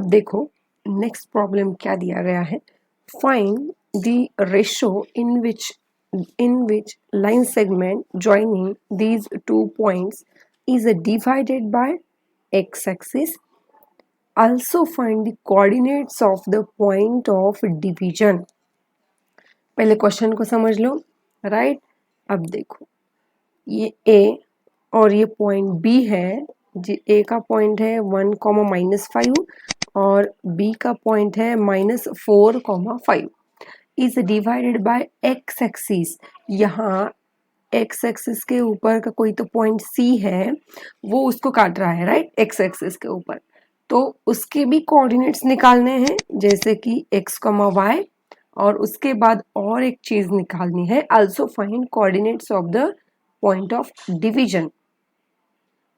अब देखो next problem क्या दिया गया है, find the ratio in which line segment joining these 2 points is divided by x-axis. Also find the coordinates of the point of division. पहले question को समझ लो, राइट। अब देखो ये ए और ये पॉइंट बी है। ए का पॉइंट है 1,-5 और बी का पॉइंट है -4,5 is divided by x axis. यहाँ एक्स एक्सिस के ऊपर का कोई तो पॉइंट सी है, वो उसको काट रहा है, राइट, एक्स एक्सिस के ऊपर। तो उसके भी कोऑर्डिनेट्स निकालने हैं, जैसे कि x, y, और उसके बाद और एक चीज निकालनी है, also find coordinates of the point of division.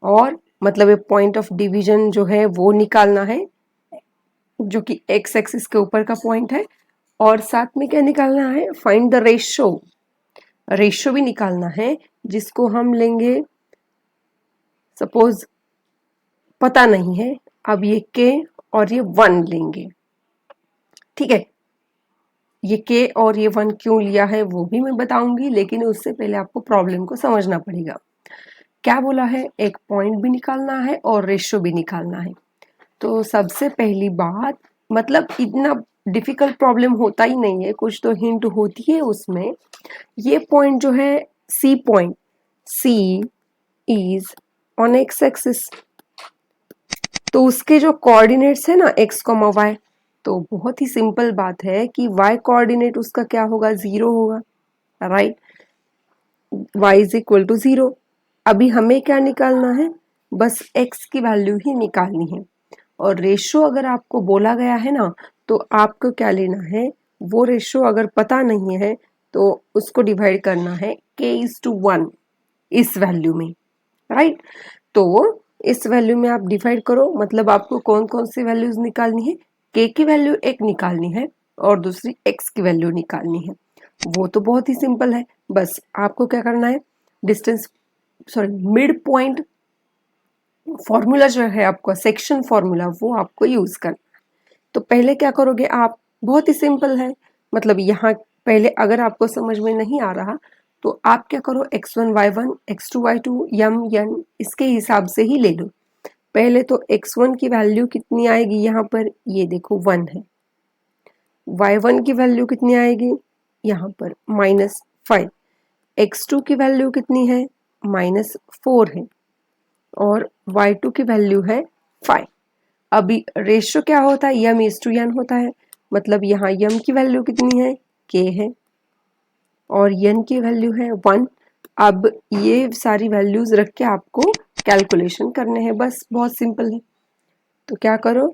और मतलब ये पॉइंट ऑफ डिवीजन जो है वो निकालना है, जो कि एक्स एक्सिस के ऊपर का पॉइंट है। और साथ में क्या निकालना है, फाइंड द रेशो। रेशो भी निकालना है, जिसको हम लेंगे, सपोज पता नहीं है, अब ये के और ये 1 लेंगे, ठीक है। ये के और ये 1 क्यों लिया है वो भी मैं बताऊंगी, लेकिन उससे पहले आपको प्रॉब्लम को समझना पड़ेगा। क्या बोला है, एक पॉइंट भी निकालना है और रेशो भी निकालना है। तो सबसे पहली बात, मतलब इतना डिफिकल्ट प्रॉब्लम होता ही नहीं है, कुछ तो हिंट होती है उसमें। ये पॉइंट जो है C point, C is on X axis, तो उसके जो कोऑर्डिनेट्स है ना x, y, तो बहुत ही सिंपल बात है कि y कोऑर्डिनेट उसका क्या होगा, 0 होगा, right. y is equal to 0। अभी हमें क्या निकालना है, बस x की वैल्यू ही निकालनी है। और रेशो अगर आपको बोला गया है ना, तो आपको क्या लेना है, वो रेशो अगर पता नहीं है तो उसको डिवाइड करना है k:1 इस वैल्यू में, राइट। तो इस वैल्यू में आप डिवाइड करो, मतलब आपको कौन कौन सी वैल्यूज निकालनी है, k की वैल्यू एक निकालनी है और दूसरी x की वैल्यू निकालनी है। वो तो बहुत ही सिंपल है, बस आपको क्या करना है, मिड पॉइंट फॉर्मूला जो है आपका सेक्शन फॉर्मूला, वो आपको यूज करना है। तो पहले क्या करोगे आप, बहुत ही सिंपल है, मतलब यहाँ पहले अगर आपको समझ में नहीं आ रहा तो आप क्या करो, x1 y1 x2 y2 यम यन इसके हिसाब से ही ले लो। पहले तो x1 की वैल्यू कितनी आएगी, यहाँ पर ये देखो 1 है। y1 की वैल्यू कितनी आएगी, यहाँ पर -5। x2 की वैल्यू कितनी है, -4 है। और y2 की वैल्यू है 5। अभी रेशियो क्या होता है, यम इज टू यन होता है, मतलब यहाँ यम की वैल्यू कितनी है, k है, और यन की वैल्यू है 1। अब ये सारी वैल्यूज रख के आपको कैलकुलेशन करने हैं, बस बहुत सिंपल है। तो क्या करो,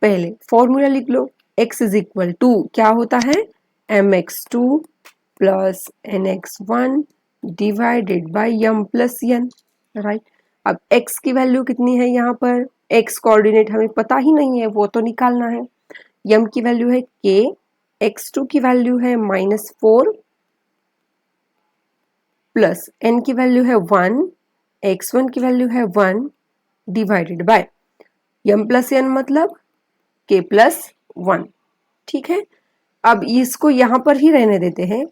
पहले फॉर्मूला लिख लो, x इज इक्वल टू क्या होता है, mx2 plus nx1 divided by Yama plus N, right. अब x की वैल्यू कितनी है, यहाँ पर x कोऑर्डिनेट हमें पता ही नहीं है, वो तो निकालना है। यम की वैल्यू है k, x2 की वैल्यू है -4 प्लस n की वैल्यू है 1, x1 की वैल्यू है 1 divided by Yama plus n मतलब k प्लस 1, ठीक है। अब इसको यहां पर ही रहने देते हैं।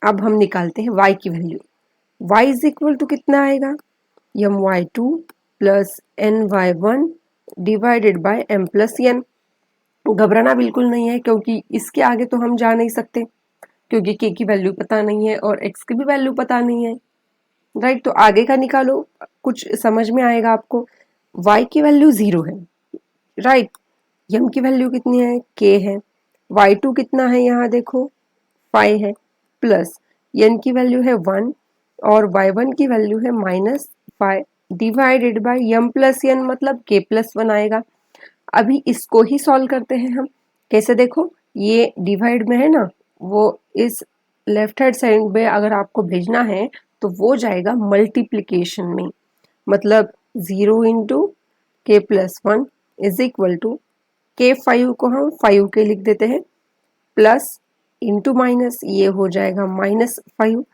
अब हम निकालते हैं y की value. y is equal to कितना आएगा, M y2 plus N y1 divided by m plus n। घबराना बिल्कुल नहीं है, क्योंकि इसके आगे तो हम जा नहीं सकते, क्योंकि k की वैल्यू पता नहीं है और x की भी वैल्यू पता नहीं है, राइट। तो आगे का निकालो, कुछ समझ में आएगा आपको। y की वैल्यू 0 है, राइट। यम की वैल्यू कितनी है, k है। y2 कितना है, यहाँ देखो 5 है, प्लस n की वैल्यू है 1 और y1 की वैल्यू है -5 divided by Yama plus n मतलब k प्लस 1 आएगा। अभी इसको ही सॉल्व करते हैं हम, कैसे देखो, ये डिवाइड में है ना, वो इस लेफ्ट हैंड साइड में अगर आपको भेजना है तो वो जाएगा मल्टीप्लिकेशन में, मतलब 0 इंटू के प्लस 1 इज इक्वल टू के 5 को हम 5 के लिख देते हैं, प्लस इंटू माइनस, ये हो जाएगा -5,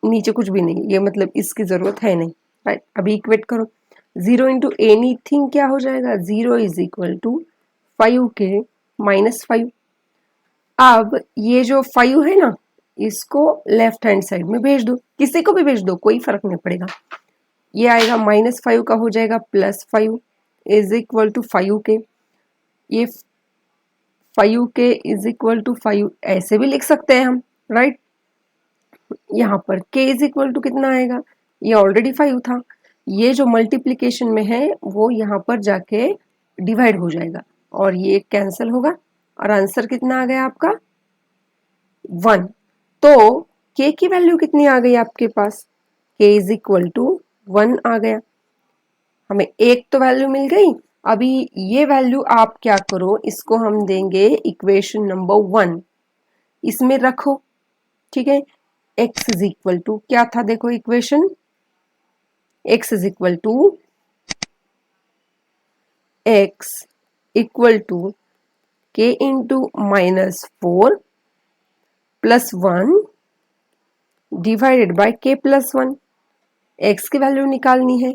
नीचे कुछ भी नहीं, ये मतलब इसकी जरूरत है नहीं, राइट। अभी इक्वेट करो, 0 इंटू एनीथिंग क्या हो जाएगा, 0 is equal to 5k minus 5। अब ये जो 5 है ना, इसको लेफ्ट हैंड साइड में भेज दो, किसी को भी भेज दो, कोई फर्क नहीं पड़ेगा। ये आएगा -5 का हो जाएगा +5 इज इक्वल टू 5k। ये 5k इज इक्वल टू 5 ऐसे भी लिख सकते हैं हम, राइट। यहाँ पर k इज इक्वल टू कितना आएगा, ये ऑलरेडी 5 था, ये जो मल्टीप्लीकेशन में है वो यहाँ पर जाके डिवाइड हो जाएगा और ये कैंसिल होगा और आंसर कितना आ गया आपका 1। तो k की वैल्यू कितनी आ गई आपके पास, k इज इक्वल टू 1 आ गया। हमें एक तो वैल्यू मिल गई। अभी ये वैल्यू आप क्या करो, इसको हम देंगे इक्वेशन नंबर 1, इसमें रखो, ठीक है। x इज इक्वल टू क्या था, देखो equation, x is equal to x equal to k into -4 plus 1 divided by k plus 1। x की वैल्यू निकालनी है,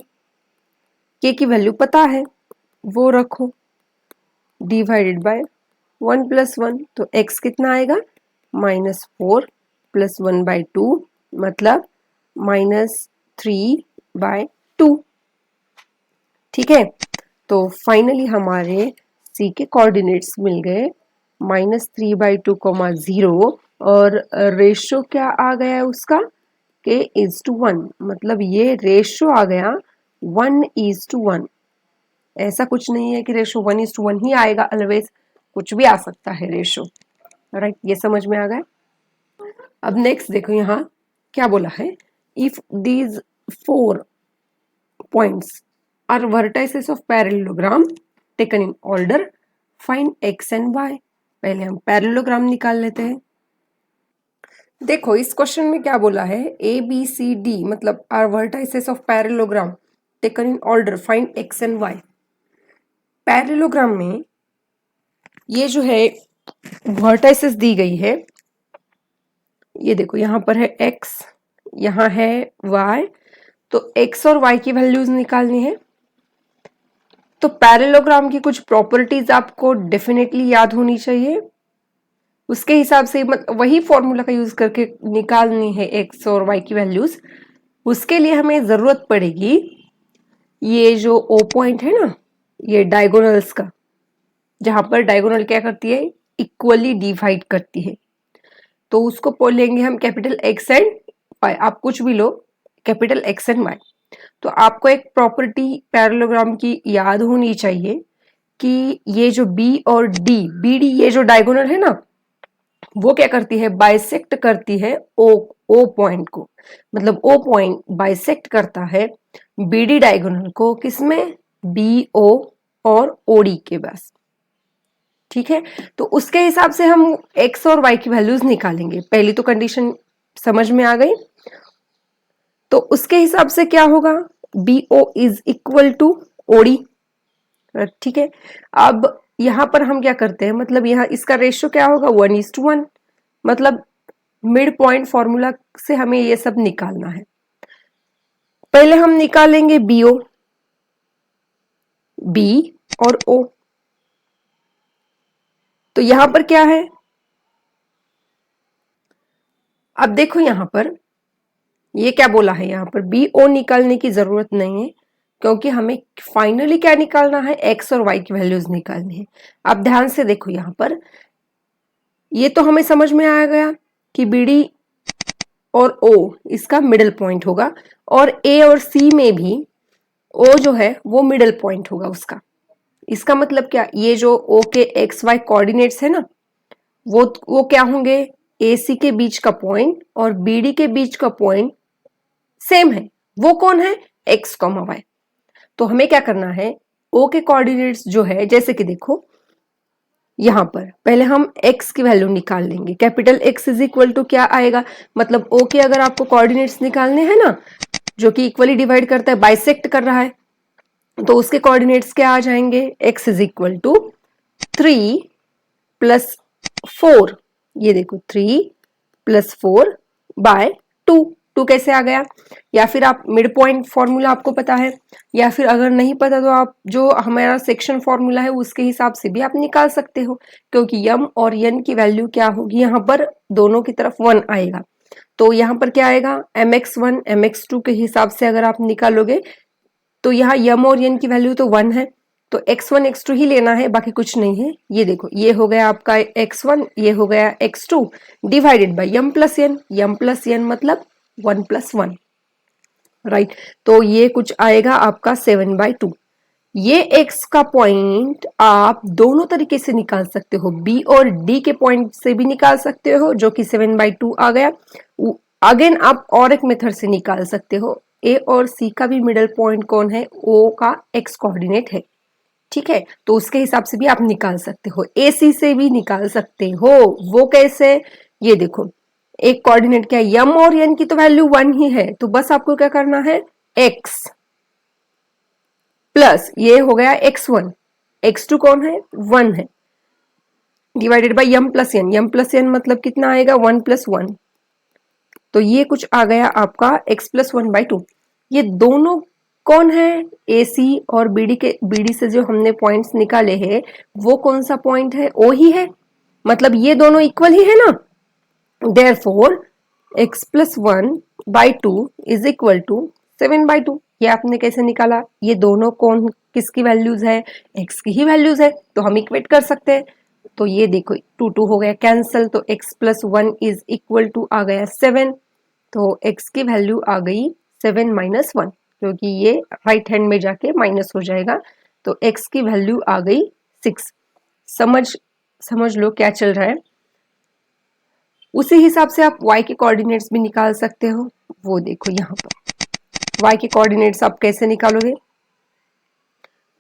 k की वैल्यू पता है, वो रखो, डिवाइडेड बाय 1 प्लस 1, तो x कितना आएगा -4 प्लस 1/2 मतलब -3/2। ठीक है, तो फाइनली हमारे c के कोऑर्डिनेट्स मिल गए -3/2, 0 और रेशो क्या आ गया है उसका, k:1, मतलब ये रेशो आ गया 1:1। ऐसा कुछ नहीं है कि रेशो 1:1 ही आएगा, ऑलवेज कुछ भी आ सकता है रेशो, राइट। ये समझ में आ गया। अब नेक्स्ट देखो यहाँ क्या बोला है, if these 4 points are vertices of parallelogram taken in order find x and y। पहले हम पैरेललोग्राम निकाल लेते हैं। देखो इस क्वेश्चन में क्या बोला है, ए बी सी डी मतलब are vertices of parallelogram taken in order find x and y। Parallelogram में ये जो है वर्टाइसेस दी गई है, ये देखो यहाँ पर है x, यहाँ है y, तो x और y की वैल्यूज निकालनी है। तो पैरेललोग्राम की कुछ प्रॉपर्टीज आपको डेफिनेटली याद होनी चाहिए, उसके हिसाब से वही फॉर्मूला का यूज करके निकालनी है x और y की वैल्यूज। उसके लिए हमें जरूरत पड़ेगी ये जो O पॉइंट है ना, ये डायगोनल्स का, जहां पर डायगोनल क्या करती है, इक्वली डिवाइड करती है, तो उसको लेंगे हम कैपिटल X एंड Y। आप कुछ भी लो, कैपिटल X एंड Y। तो आपको एक प्रॉपर्टी पैरेललोग्राम की याद होनी चाहिए कि ये जो B और D, BD ये जो डायगोनल है ना, वो क्या करती है, बाइसेक्ट करती है O पॉइंट को, मतलब O पॉइंट बाइसेक्ट करता है BD डायगोनल को, किसमें, BO और OD के बस। ठीक है, तो उसके हिसाब से हम x और y की वैल्यूज निकालेंगे। पहली तो कंडीशन समझ में आ गई, तो उसके हिसाब से क्या होगा, BO is equal to OD। ठीक है, अब यहां पर हम क्या करते हैं, मतलब यहाँ इसका रेशियो क्या होगा, 1:1, मतलब मिड पॉइंट फॉर्मूला से हमें ये सब निकालना है। पहले हम निकालेंगे BO, B और O। तो यहां पर क्या है, अब देखो यहां पर ये क्या बोला है, यहां पर BO निकालने की जरूरत नहीं है, क्योंकि हमें फाइनली क्या निकालना है, x और y की वैल्यूज निकालनी है। अब ध्यान से देखो यहां पर, ये तो हमें समझ में आ गया कि BD और O इसका मिडिल पॉइंट होगा, और A और C में भी O जो है वो मिडिल पॉइंट होगा उसका। इसका मतलब क्या, ये जो O के XY कोऑर्डिनेट्स है ना, वो क्या होंगे, AC के बीच का पॉइंट और BD के बीच का पॉइंट सेम है। वो कौन है, x, y। तो हमें क्या करना है, O के कोऑर्डिनेट्स जो है, जैसे कि देखो यहां पर पहले हम x की वैल्यू निकाल लेंगे। Capital X is equal to क्या आएगा, मतलब O के अगर आपको कोऑर्डिनेट्स निकालने हैं ना, जो कि इक्वली डिवाइड करता है, बाइसेक्ट कर रहा है, तो उसके कोऑर्डिनेट्स क्या आ जाएंगे, x इज इक्वल टू 3 + 4, ये देखो 3 + 4/2। टू कैसे आ गया, या फिर आप मिड पॉइंट फॉर्मूला आपको पता है, या फिर अगर नहीं पता तो आप जो हमारा सेक्शन फॉर्मूला है उसके हिसाब से भी आप निकाल सकते हो, क्योंकि यम और यन की वैल्यू क्या होगी, यहाँ पर दोनों की तरफ 1 आएगा, तो यहाँ पर क्या आएगा mx1 mx2 के हिसाब से अगर आप निकालोगे तो यहाँ यम और यन की वैल्यू तो 1 है, तो x1 x2 ही लेना है, बाकी कुछ नहीं है। ये देखो ये हो गया आपका x1, ये हो गया x2 divided by Yama plus n मतलब 1 प्लस 1, राइट। तो ये कुछ आएगा आपका 7/2। ये x का पॉइंट आप दोनों तरीके से निकाल सकते हो, b और d के पॉइंट से भी निकाल सकते हो जो कि 7/2 आ गया। अगेन आप और एक मेथड से निकाल सकते हो, a और c का भी मिडल पॉइंट कौन है, o का x कोऑर्डिनेट है, ठीक है, तो उसके हिसाब से भी आप निकाल सकते हो, AC से भी निकाल सकते हो। वो कैसे, ये देखो एक कोऑर्डिनेट क्या है, यम और यन की तो वैल्यू 1 ही है, तो बस आपको क्या करना है x प्लस ये हो गया x1, x2 कौन है 1 है, divided by Yama plus n मतलब कितना आएगा 1 प्लस 1, तो ये कुछ आ गया आपका x प्लस 1/2। ये दोनों कौन है, AC और BD से जो हमने पॉइंट्स निकाले हैं वो कौन सा पॉइंट है, O ही है, मतलब ये दोनों इक्वल ही है ना, therefore x plus 1/2 is equal to 7/2। ये आपने कैसे निकाला, ये दोनों कौन किसकी वैल्यूज है, x की ही वैल्यूज है, तो हम इक्वेट कर सकते हैं। तो ये देखो 2 हो गया कैंसल, तो x plus 1 is equal to आ गया 7, तो x की वैल्यू आ गई 7 माइनस 1, क्योंकि ये राइट हैंड में जाके माइनस हो जाएगा, तो x की वैल्यू आ गई 6। समझ लो क्या चल रहा है। उसी हिसाब से आप y के कोऑर्डिनेट्स भी निकाल सकते हो, वो देखो यहाँ पर y के कोऑर्डिनेट्स आप कैसे निकालोगे,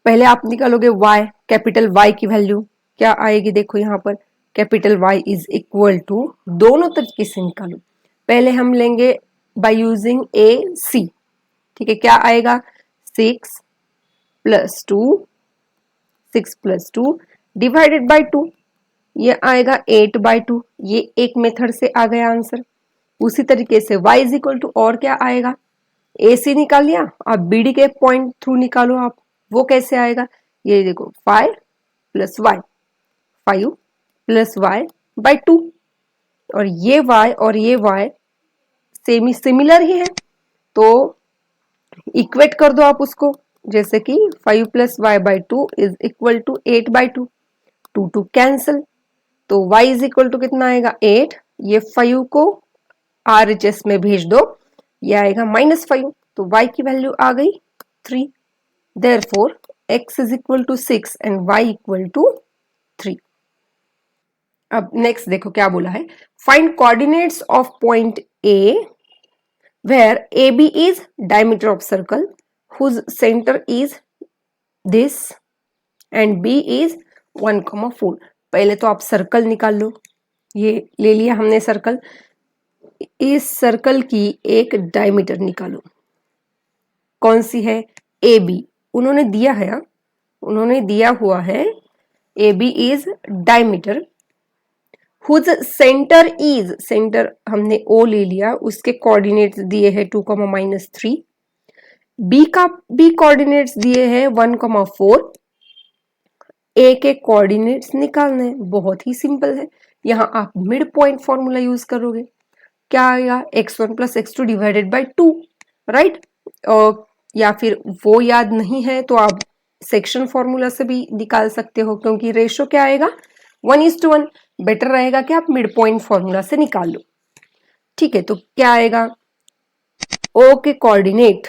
पहले आप निकालोगे y, कैपिटल Y की वैल्यू क्या आएगी, देखो यहाँ पर capital Y is equal to, दोनों तरीके से निकालो, पहले हम लेंगे बाय यूजिंग AC, ठीक है, क्या आएगा 6 प्लस 2 डिवाइडेड बाय 2, ये आएगा 8/2, ये एक मेथड से आ गया आंसर। उसी तरीके से y इज इक्वल टू और क्या आएगा, AC निकाल लिया, अब BD के पॉइंट थ्रू निकालो आप, वो कैसे आएगा, ये देखो 5 प्लस y बाय 2, और ये y सेमी सिमिलर ही है, तो इक्वेट कर दो आप उसको, जैसे कि 5 plus y by 2 is equal to 8/2, 2 cancel, तो y इज इक्वल टू कितना आएगा 8, ये 5 को RHS में भेज दो, ये आएगा -5, तो y की वैल्यू आ गई 3, therefore x is equal to 6 and y equal to 3। अब नेक्स्ट देखो क्या बोला है, find coordinates of point A where AB is diameter of circle whose center is this and B is 1,4। पहले तो आप सर्कल निकाल लो, ये ले लिया हमने सर्कल, इस सर्कल की एक डायमीटर निकालो, कौन सी है AB, उन्होंने दिया हुआ है AB is diameter whose center is, centre हमने O ले लिया, उसके कोऑर्डिनेट्स दिए हैं 2,-3, B का भी कोऑर्डिनेट्स दिए हैं 1,4, A के कोऑर्डिनेट्स निकालने हैं, बहुत ही सिंपल है, यहाँ आप मिड पॉइंट फॉर्मूला यूज करोगे, क्या आएगा x1 plus x2 divided bye 2, right, या फिर वो याद नहीं है तो आप सेक्शन फॉर्मूला से भी निकाल सकते हो, क्योंकि रेशो क्या आएगा 1:1, बेटर रहेगा कि आप मिड पॉइंट फॉर्मूला से निकाल लो, ठीक है। तो क्या आएगा, O के कोऑर्डिनेट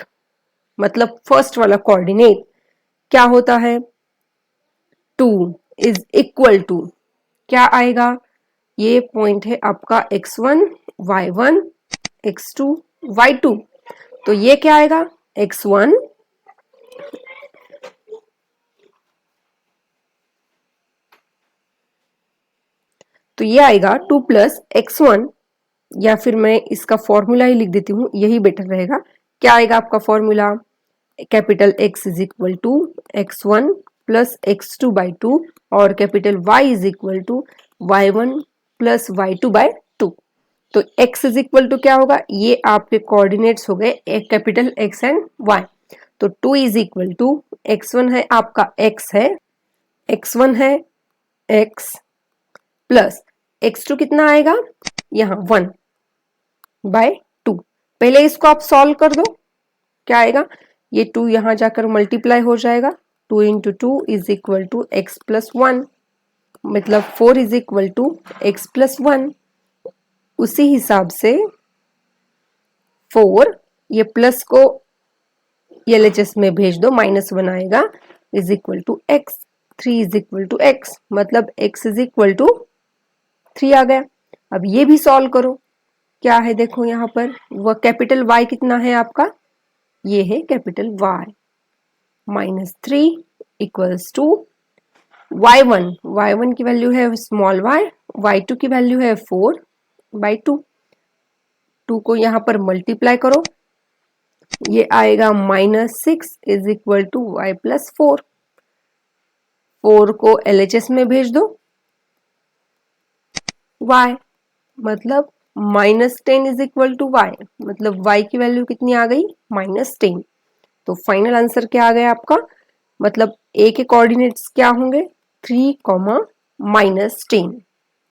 मतलब फर्स्ट वाला कोऑर्डिनेट क्या होता है 2 इज इक्वल टू, क्या आएगा, ये पॉइंट है आपका x1 y1 x2 y2, तो ये क्या आएगा x1 तो ये आएगा 2 प्लस x1, या फिर मैं इसका फॉर्मूला ही लिख देती हूँ, यही बेटर रहेगा। क्या आएगा आपका formula, capital X is equal to x1 plus x2 by 2 और capital Y is equal to y1 plus y2 by 2। तो x इज इक्वल टू क्या होगा, ये आपके कोऑर्डिनेट्स हो गए एक कैपिटल x एंड y। तो 2 इज इक्वल टू x1 है आपका x है, x1 है x प्लस x2 कितना आएगा यहाँ 1/2। पहले इसको आप सॉल्व कर दो, क्या आएगा, ये 2 यहां जाकर मल्टीप्लाई हो जाएगा, 2 into 2 is equal to x plus 1, मतलब 4 is equal to x plus 1। उसी हिसाब से 4 ये प्लस को LHS में भेज दो, -1 आएगा, is equal to x, 3 is equal to x, मतलब x इज इक्वल टू 3 आ गया। अब ये भी सॉल्व करो, क्या है देखो यहाँ पर, वह कैपिटल Y कितना है आपका, ये है capital Y, -3 equals to y1 की वैल्यू है स्मॉल y, y2 की वैल्यू है 4/2। 2 को यहाँ पर मल्टीप्लाई करो, ये आएगा -6 is equal to y plus 4। 4 को LHS में भेज दो, y मतलब -10 इज इक्वल टू y, मतलब y की वैल्यू कितनी आ गई, -10। तो फाइनल आंसर क्या आ गया आपका, मतलब a के कोऑर्डिनेट्स क्या होंगे, 3, -10।